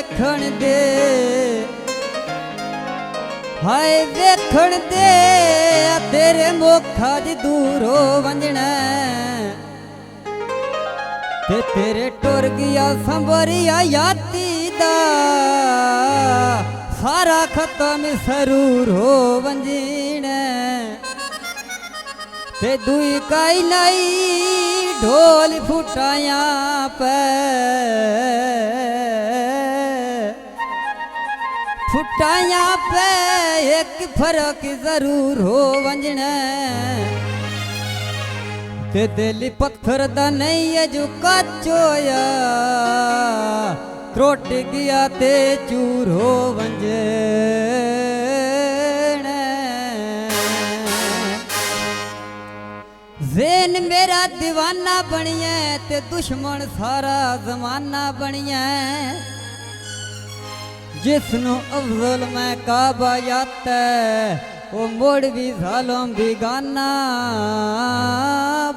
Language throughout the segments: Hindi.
वेखण दे हाय वेखण दे तेरे मोखा दी दूर हो वंजना ते तेरे टुर गया संबरिया याती दा सारा खत्म सरूर हो वंजना ते दुई काई नाई ढोल फुटाया पे फुटाया पे एक फर्क जरूर हो वंजना ते दिल पत्थर दा नहीं है जो कचोया त्रोट गया ते चूर हो वंजना ज़ेन मेरा दीवाना बनिया ते दुश्मन सारा जमाना बनिया जिसनु अफजल में काबा याता वो मोड़ भी जालम भी गाना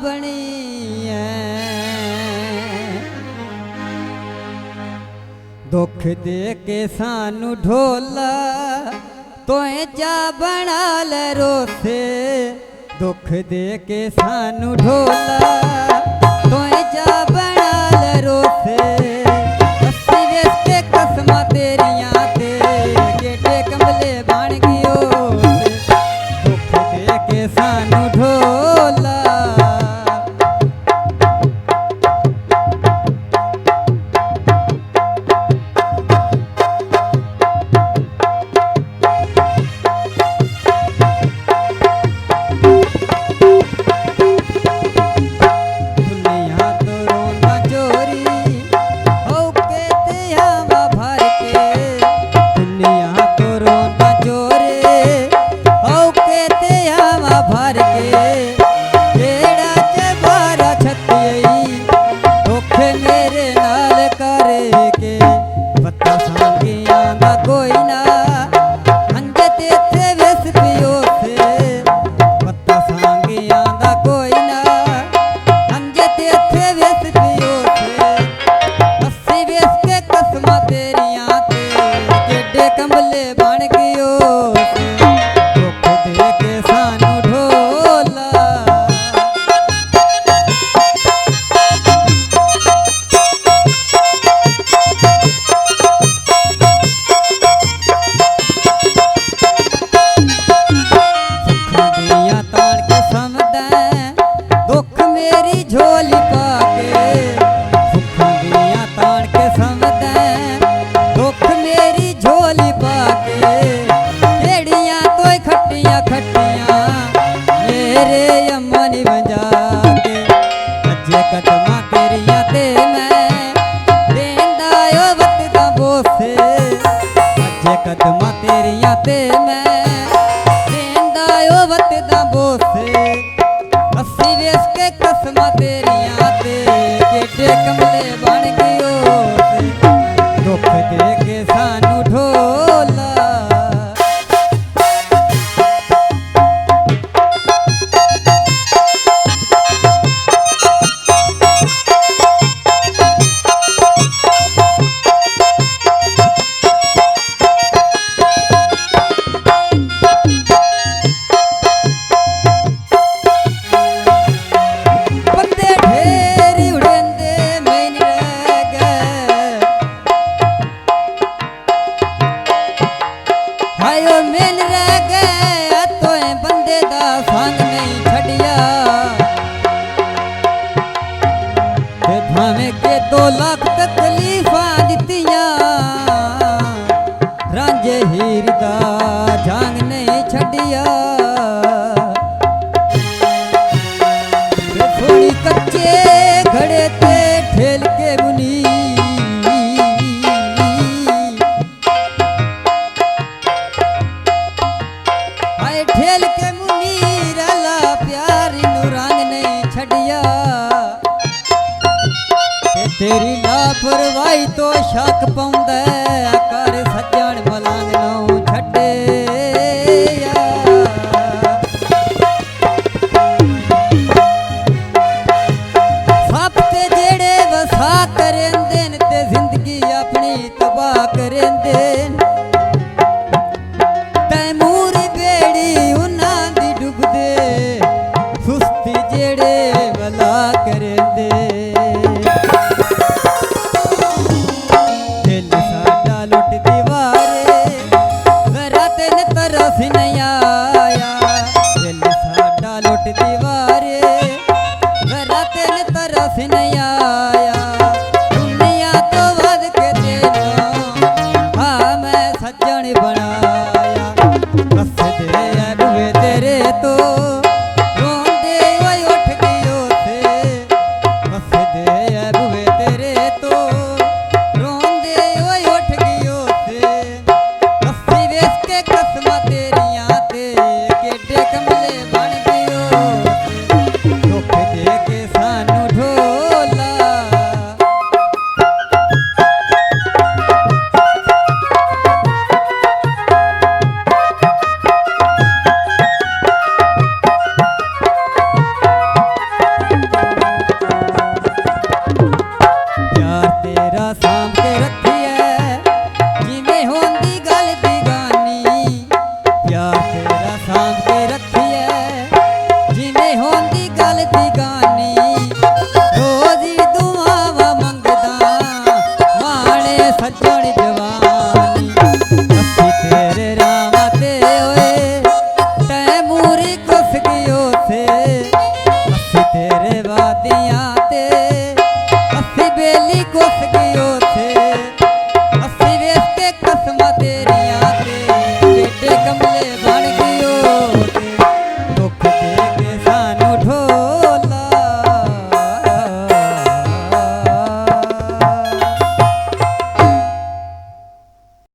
बनिया दुख दे के सानू ढोला तो जा बना ले रोसे दुख दे के सानू ढोला तो जा बना ले रोसे अस्सी वेस्ते कसमा तेरियां ते केटे कमले बन गियो दुख दे के सानू ढोला कदमा तेरिया ते मैं देंदा ओ वत दा बोसे अस्सी वेस के कसमा तेरिया ते केटे कमले बन गयो दुख दे के सानू ढोला दो लाख तकलीफा दितिया रांझे हीर दा जांग नहीं छड़िया थोड़ी कच्चे घड़े ते ठेल के मुनी आए ठेल के मुनी रला प्यारी नु रंग नहीं छड़िया तेरी लापरवाही तो शक पाउंदा कर सज्जण मलंग नौ छड्डे सप ते जेड़े वसा करेंदे ते जिंदगी अपनी तबाह तेरा सांभ के रख